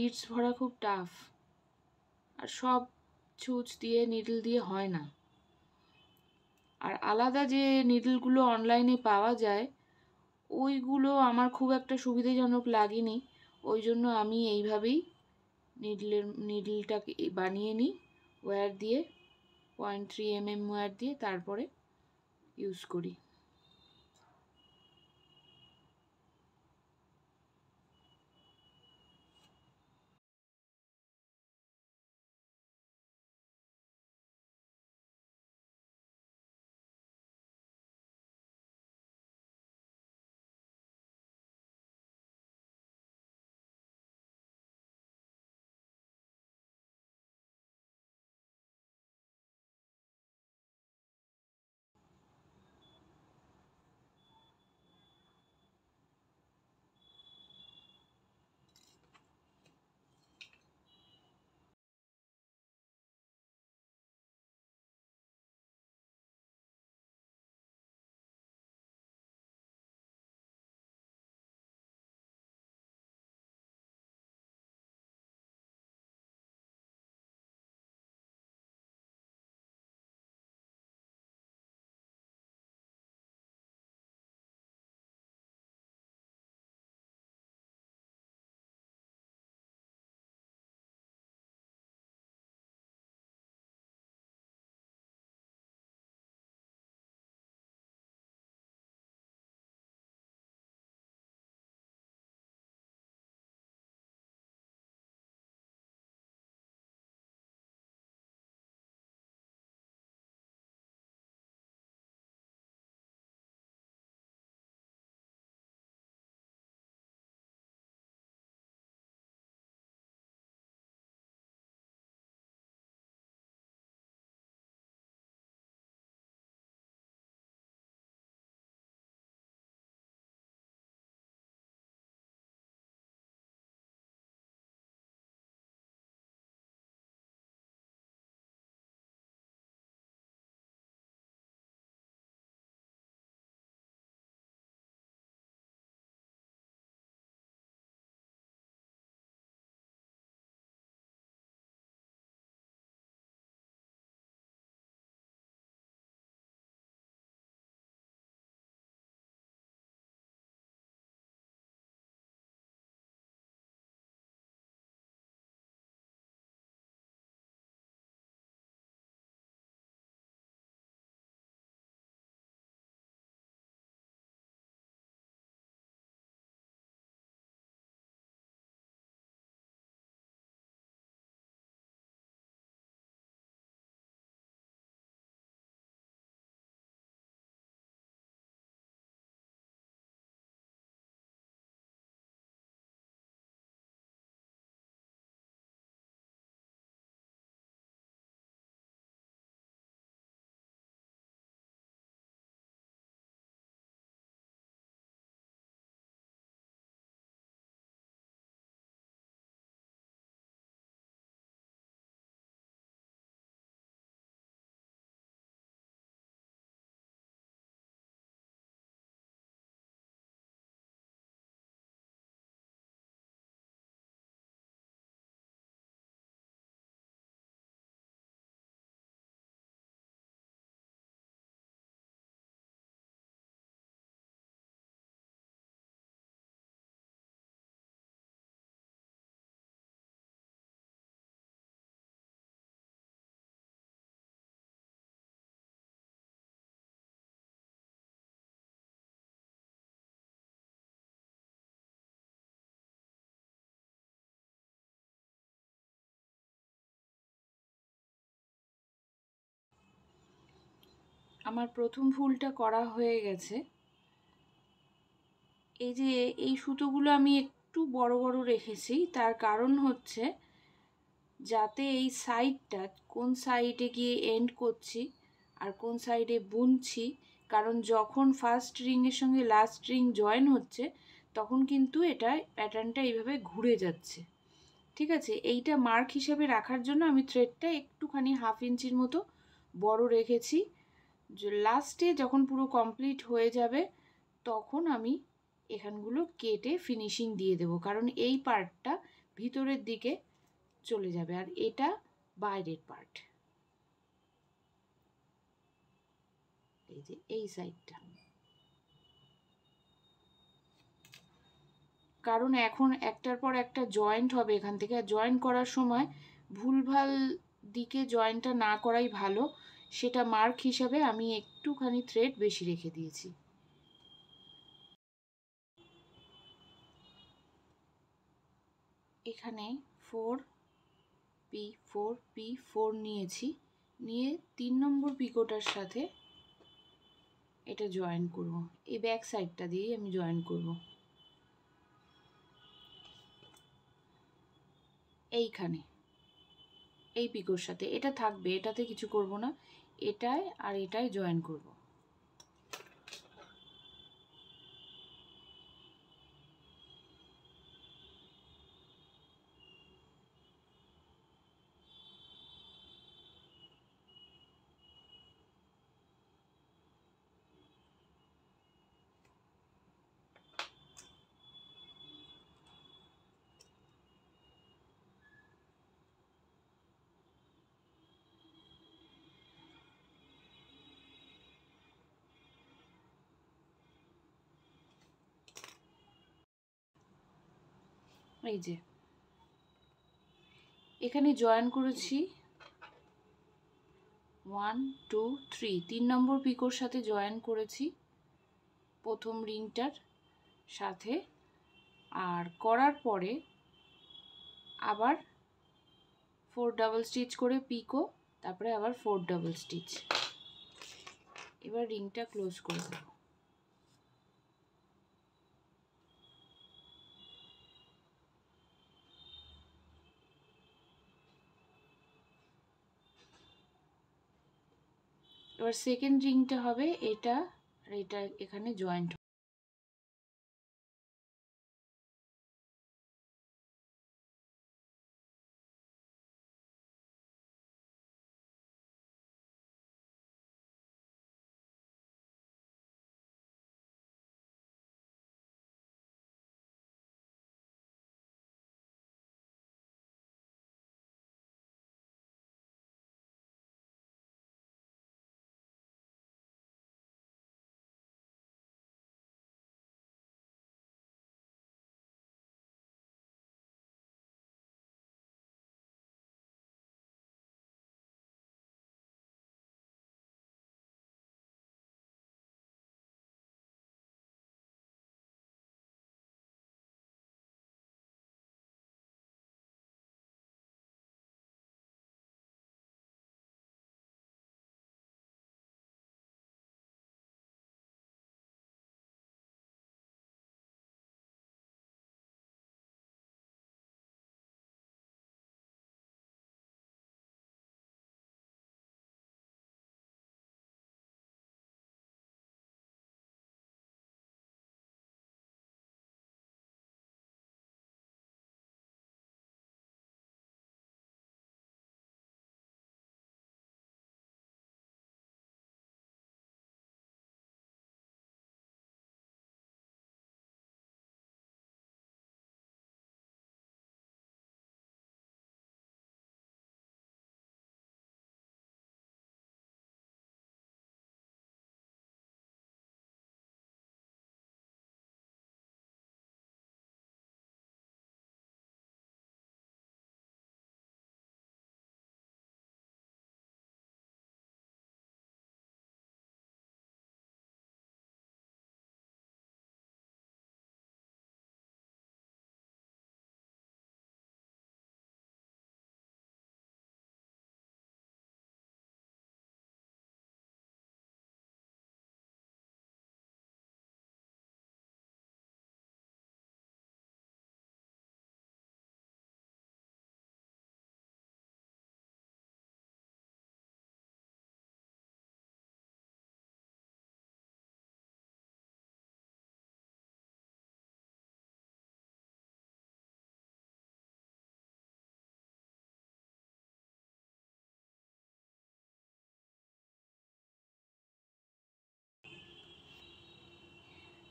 Bits ভরা খুব tough, আর সব ছুঁচ দিয়ে নিডল দিয়ে হয় না। আর আলাদা যে নিডলগুলো অনলাইনে পাওয়া যায় ওইগুলো আমার খুব একটা সুবিধাজনক লাগেনি, ওই জন্য আমি এইভাবেই নিডলটাকে বানিয়ে নিই ওয়্যার দিয়ে, 0.3 mm ওয়্যার দিয়ে, তারপরে ইউজ করি। আমার প্রথম ফুলটা করা হয়ে গেছে। এই যে এই সুতোগুলো আমি একটু বড় বড় রেখেছি, তার কারণ হচ্ছে যাতে এই সাইডটা কোন সাইডে গিয়ে এন্ড করছি আর কোন সাইডে বুনছি, কারণ যখন ফার্স্ট রিংয়ের সঙ্গে লাস্ট রিং জয়েন হচ্ছে তখন কিন্তু এটা প্যাটার্নটা এইভাবে ঘুরে যাচ্ছে। ঠিক আছে, এইটা মার্ক হিসাবে রাখার জন্য আমি থ্রেডটা একটুখানি 1/2 ইঞ্চির মতো বড় রেখেছি। লাস্টে যখন পুরো কমপ্লিট হয়ে যাবে তখন আমি এখানগুলো কেটে ফিনিশিং দিয়ে দেবো, কারণ এই পার্টটা ভিতরের দিকে চলে যাবে, আর এটা বাইরের পার্ট, এই যে এই সাইডটা। কারণ এখন একটার পর একটা জয়েন্ট হবে এখান থেকে, আর জয়েন্ট করার সময় ভুলভাল দিকে জয়েন্টটা না করাই ভালো। সেটা মার্ক হিসাবে আমি একটুখানি থ্রেড বেশি রেখে দিয়েছি। এখানে 4P4P4 নিয়েছি, নিয়ে 3 নম্বর পিকোটার সাথে এটা জয়েন করব। এই ব্যাক সাইডটা দিয়েই আমি জয়েন করব। এইখানে এই পিকোর সাথে এটা থাকবে, এটাতে কিছু করব না, এটায় আর এটায় জয়েন করব। এই যে এখানে জয়েন করেছি 1 2 3, 3 নম্বর পিকোর সাথে জয়েন করেছি প্রথম রিংটার সাথে। আর করার পরে আবার 4 ডাবল স্টিচ করে পিকো, তারপরে আবার 4 ডাবল স্টিচ। এবার রিংটা ক্লোজ করে দেব। এবার সেকেন্ড রিংটা হবে এটা, আর এটা এখানে জয়েন্ট।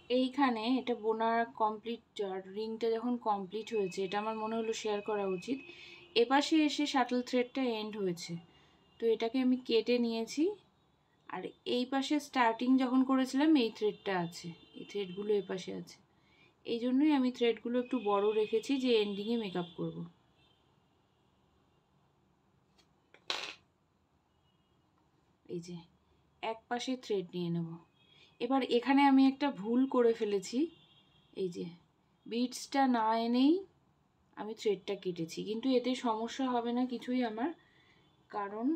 এইখানে এটা বোনার কমপ্লিট, রিংটা যখন কমপ্লিট হয়েছে, এটা আমার মনে হলো শেয়ার করা উচিত। এপাশে এসে শাটল থ্রেডটা এন্ড হয়েছে, তো এটাকে আমি কেটে নিয়েছি। আর এই পাশে স্টার্টিং যখন করেছিলাম এই থ্রেডটা আছে, এই থ্রেডগুলো এপাশে আছে। এই জন্যই আমি থ্রেডগুলো একটু বড় রেখেছি, যে এন্ডিংয়ে মেকআপ করব। এই যে এক পাশে থ্রেড নিয়ে নেব। এবার এখানে আমি একটা ভুল করে ফেলেছি, এই যে বিটসটা না এনেই আমি থ্রেডটা কেটেছি, কিন্তু এতে সমস্যা হবে না কিছুই আমার, কারণ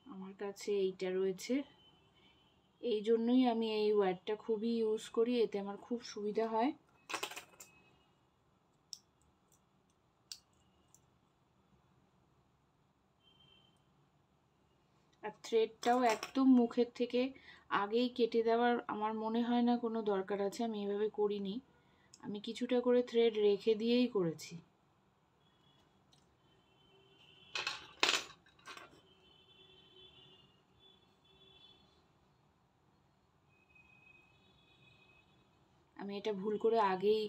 আমার কাছে এইটা রয়েছে। এই জন্যই আমি এই ওয়্যারটা খুবই ইউজ করি, এতে আমার খুব সুবিধা হয়। আর থ্রেডটাও একদম মুখের থেকে আগেই কেটে দেওয়ার আমার মনে হয় না কোনো দরকার আছে, আমি এভাবে করিনি, আমি কিছুটা করে থ্রেড রেখে দিয়েই করেছি। আমি এটা ভুল করে আগেই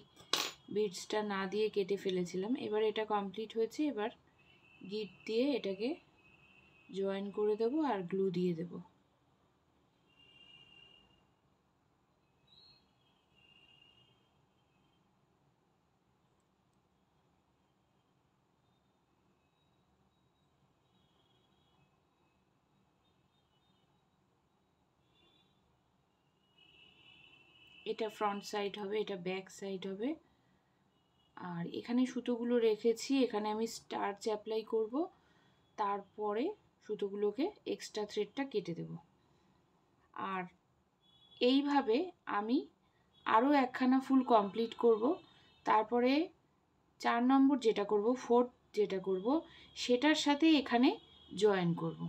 বিটসটা না দিয়ে কেটে ফেলেছিলাম। এবার এটা কমপ্লিট হয়েছে, এবার গিট দিয়ে এটাকে জয়েন করে দেবো আর গ্লু দিয়ে দেবো। এটা ফ্রন্ট সাইড হবে, এটা ব্যাক সাইড হবে। আর এখানে সুতোগুলো রেখেছি, এখানে আমি স্টার্চ অ্যাপ্লাই করব, তারপরে সুতোগুলোকে এক্সট্রা থ্রেডটা কেটে দেব। আর এইভাবে আমি আরও একখানা ফুল কমপ্লিট করব, তারপরে 4 নম্বর যেটা করব, 4th যেটা করব, সেটার সাথে এখানে জয়েন করব।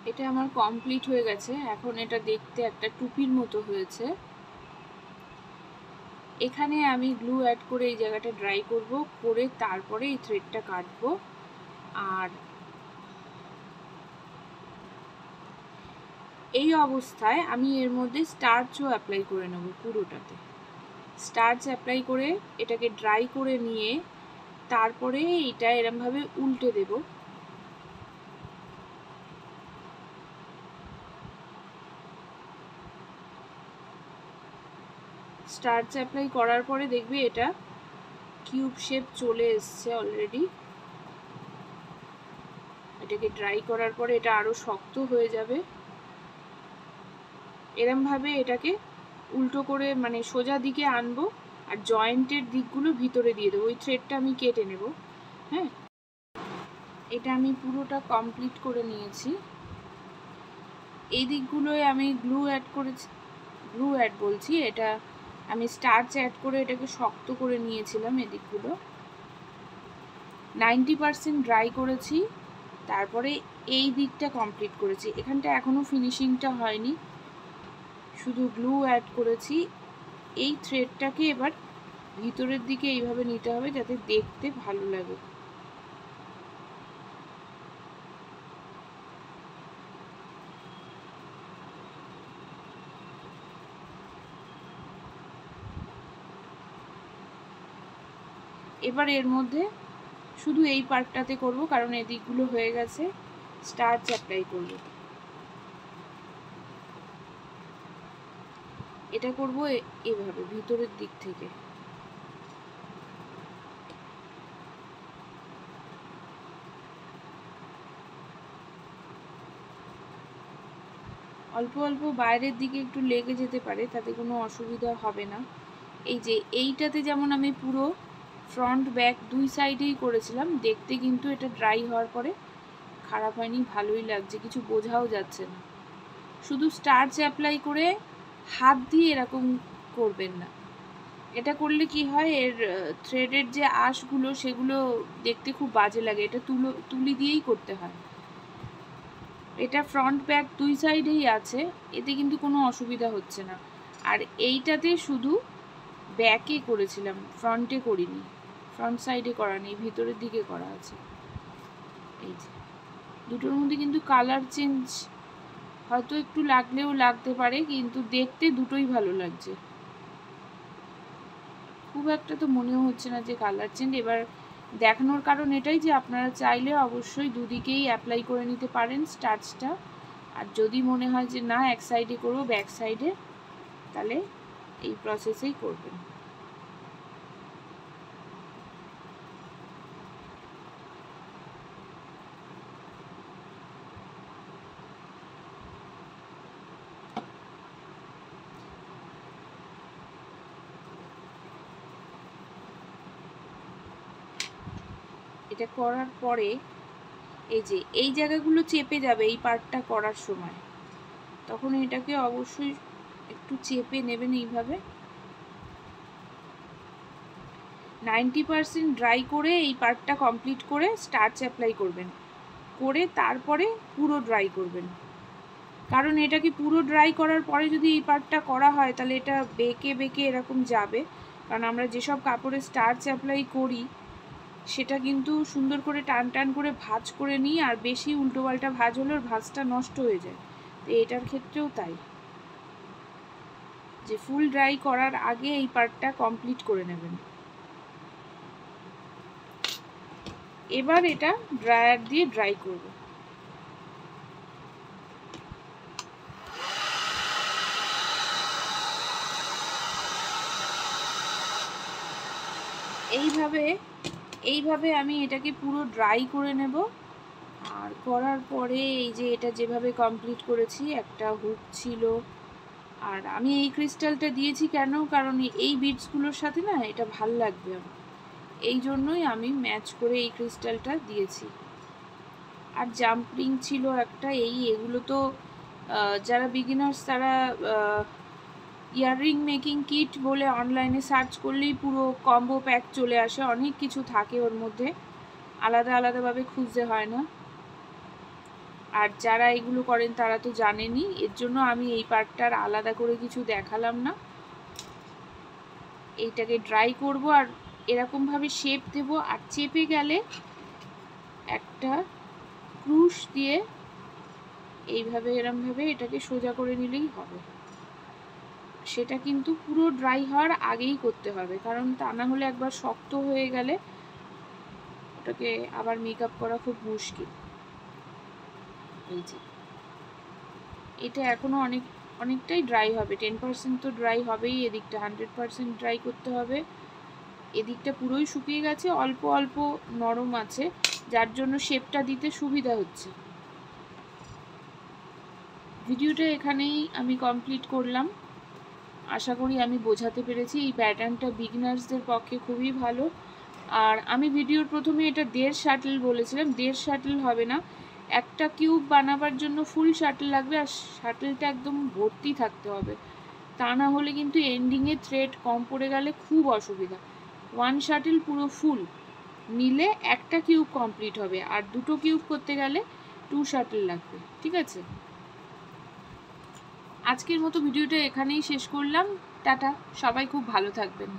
এটা আমার কমপ্লিট হয়ে গেছে। এখন এটা দেখতে একটা টুপির মতো হয়েছে। এখানে আমি গ্লু অ্যাড করে এই জায়গাটা ড্রাই করব, করে তারপরে এই থ্রেডটা কাটবো। আর এই অবস্থায় আমি এর মধ্যে স্টার্চও অ্যাপ্লাই করে নেব পুরোটাতে। স্টার্চ অ্যাপ্লাই করে এটাকে ড্রাই করে নিয়ে তারপরে এটা এরমভাবে উল্টে দেব। স্টার্চ অ্যাপ্লাই করার পরে দেখবে এটা কিউব শেপ চলে এসছে অলরেডি। এটাকে ড্রাই করার পরে এটা আরো শক্ত হয়ে যাবে। এরমভাবে এটাকে উল্টো করে মানে সোজা দিকে আনবো আর জয়েন্টের দিকগুলো ভিতরে দিয়ে দেবো। ওই থ্রেডটা আমি কেটে নেব। হ্যাঁ, এটা আমি পুরোটা কমপ্লিট করে নিয়েছি। এই দিকগুলোয় আমি গ্লু অ্যাড করেছি, গ্লু অ্যাড বলছি, এটা আমি স্টার্চ অ্যাড করে এটাকে শক্ত করে নিয়েছিলাম। এদিকগুলো 90% ড্রাই করেছি, তারপরে এই দিকটা কমপ্লিট করেছি। এখানটা এখনো ফিনিশিংটা হয়নি, শুধু গ্লু অ্যাড করেছি। এই থ্রেডটাকে এবার ভিতরের দিকে এইভাবে নিতে হবে যাতে দেখতে ভালো লাগে। এবার এর মধ্যে শুধু এই পার্টটাতে করব, কারণ এদিকগুলো হয়ে গেছে। স্টার্চ অ্যাপ্লাই করব। এটা করব এভাবে ভিতরের দিক থেকে। অল্প অল্প বাইরের দিকে একটু লেগে যেতে পারে, তাতে কোনো অসুবিধা হবে না। এই যে এইটাতে যেমন আমি পুরো ফ্রন্ট ব্যাক দুই সাইডেই করেছিলাম, দেখতে কিন্তু এটা ড্রাই হওয়ার পরে খারাপ হয়নি, ভালোই লাগছে, কিছু বোঝাও যাচ্ছে না। শুধু স্টার্চ অ্যাপ্লাই করে হাত দিয়ে এরকম করবেন না। এটা করলে কি হয়, এর থ্রেডের যে আঁশগুলো সেগুলো দেখতে খুব বাজে লাগে। এটা তুলি দিয়েই করতে হয়। এটা ফ্রন্ট ব্যাক দুই সাইডেই আছে, এতে কিন্তু কোনো অসুবিধা হচ্ছে না। আর এইটাতে শুধু ব্যাকে করেছিলাম, ফ্রন্টে করিনি, ফ্রন্ট সাইডে করা নেই, ভিতরের দিকে করা আছে। এই যে দুটোর মধ্যে কিন্তু কালার চেঞ্জ হয়তো একটু লাগলেও লাগতে পারে, কিন্তু দেখতে দুটোই ভালো লাগছে। খুব একটা তো মনেও হচ্ছে না যে কালার চেঞ্জ। এবার দেখানোর কারণ এটাই যে আপনারা চাইলে অবশ্যই দুদিকেই অ্যাপ্লাই করে নিতে পারেন স্টার্চটা। আর যদি মনে হয় যে না এক সাইডে করবো ব্যাক সাইডে, তাহলে এই প্রসেসেই করবেন। এটা করার পরে এই যে এই জায়গাগুলো চেপে যাবে এই পার্টটা করার সময়, তখন এটাকে অবশ্যই একটু চেপে নেবেন এইভাবে। 90% ড্রাই করে এই পার্টটা কমপ্লিট করে স্টার্চ অ্যাপ্লাই করবেন, করে তারপরে পুরো ড্রাই করবেন। কারণ এটাকে পুরো ড্রাই করার পরে যদি এই পার্টটা করা হয় তাহলে এটা বেঁকে বেঁকে এরকম যাবে। কারণ আমরা যেসব কাপড়ে স্টার্চ অ্যাপ্লাই করি সেটা কিন্তু সুন্দর করে টান টান করে ভাঁজ করে নিই, আর বেশি উল্টোপাল্টা ভাঁজ হলে ওর ভাঁজটা নষ্ট হয়ে যায়। তো এটার ক্ষেত্রেও তাই, যে ফুল ড্রাই করার আগে এই পার্টটা কমপ্লিট করে নেবেন। এবার এটা ড্রায়ার দিয়ে ড্রাই করব। এইভাবে আমি এটাকে পুরো ড্রাই করে নেব। আর করার পরে এই যে এটা যেভাবে কমপ্লিট করেছি, একটা হুক ছিল, আর আমি এই ক্রিস্টালটা দিয়েছি কেন, কারণ এই বিটসগুলোর সাথে না এটা ভাল লাগবে আমার, এই জন্যই আমি ম্যাচ করে এই ক্রিস্টালটা দিয়েছি। আর জাম্পিং ছিল একটা, এগুলো তো যারা বিগিনার্স তারা ইয়াররিং মেকিং কিট বলে অনলাইনে সার্চ করলেই পুরো কম্বো প্যাক চলে আসে, অনেক কিছু থাকে ওর মধ্যে, আলাদা আলাদাভাবে খুঁজতে হয় না। আর যারা এগুলো করেন তারা তো জানেনই, এর জন্য আমি এই পার্টটার আলাদা করে কিছু দেখালাম না। এইটাকে ড্রাই করব আর এরকমভাবে শেপ দেব, আর চেপে গেলে একটা ক্রুশ দিয়ে এইভাবে এরমভাবে এটাকে সোজা করে নিলেই হবে। সেটা কিন্তু পুরো ড্রাই হওয়ার আগেই করতে হবে, কারণ তা না হলে একবার শক্ত হয়ে গেলে ওটাকে আবার মেকআপ করা খুব মুশকিল। এই যে এটা এখনো অনেকটাই ড্রাই হবে, 10% তো ড্রাই হবেই, এদিকটা 100% ড্রাই করতে হবে। এদিকটা পুরোই শুকিয়ে গেছে, অল্প অল্প নরম আছে, যার জন্য শেপটা দিতে সুবিধা হচ্ছে। ভিডিওটা এখানেই আমি কমপ্লিট করলাম। আশা করি আমি বোঝাতে পেরেছি। এই প্যাটার্নটা বিগিনার্সদের পক্ষে খুবই ভালো। আর আমি ভিডিওর প্রথমে এটা 1.5 শাটল বলেছিলাম, 1.5 শাটল হবে না, একটা কিউব বানাবার জন্য ফুল শাটল লাগবে, আর শাটলটা একদম ভর্তি থাকতে হবে, তা না হলে কিন্তু এন্ডিংয়ে থ্রেড কম পড়ে গেলে খুব অসুবিধা। 1 শাটল পুরো ফুল নিলে একটা কিউব কমপ্লিট হবে, আর 2টো কিউব করতে গেলে 2 শাটল লাগবে। ঠিক আছে, আজকের মতো ভিডিওটা এখানেই শেষ করলাম। টাটা, সবাই খুব ভালো থাকবেন।